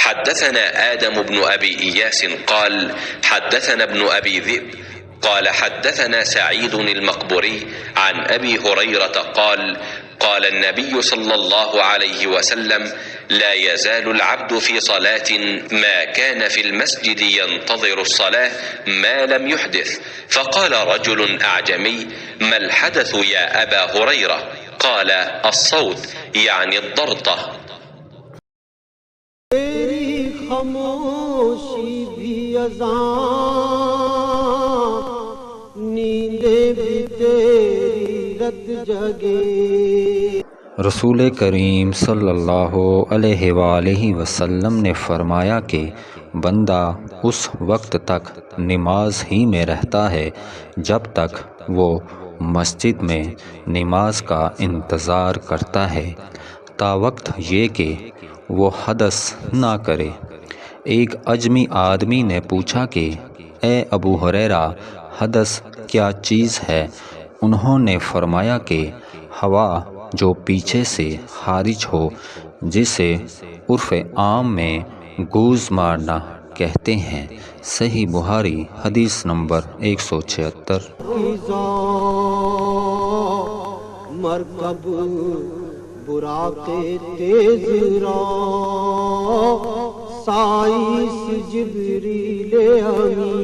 حدثنا آدم بن أبي إياس قال حدثنا ابن أبي ذئب قال حدثنا سعيد المقبري عن أبي هريرة قال قال النبي صلى الله عليه وسلم لا يزال العبد في صلاة ما كان في المسجد ينتظر الصلاة ما لم يحدث. فقال رجل أعجمي ما الحدث يا أبا هريرة؟ قال الصوت يعني الضرطة. रसूल करीम सल्लल्लाहु अलैहि वसल्लम ने फरमाया कि बंदा उस वक्त तक नमाज ही में रहता है जब तक वो मस्जिद में नमाज का इंतज़ार करता है, तावक्त ये कि वो हदस ना करे। एक अजमी आदमी ने पूछा कि ए अबू हुरैरा, हदस क्या चीज़ है? उन्होंने फरमाया कि हवा जो पीछे से खारिज हो, जिसे उर्फ़ आम में गूज़ मारना कहते हैं। सही बुहारी हदीस नंबर 176। मरकब बुराके तेज साइस जिब्रील अमीन।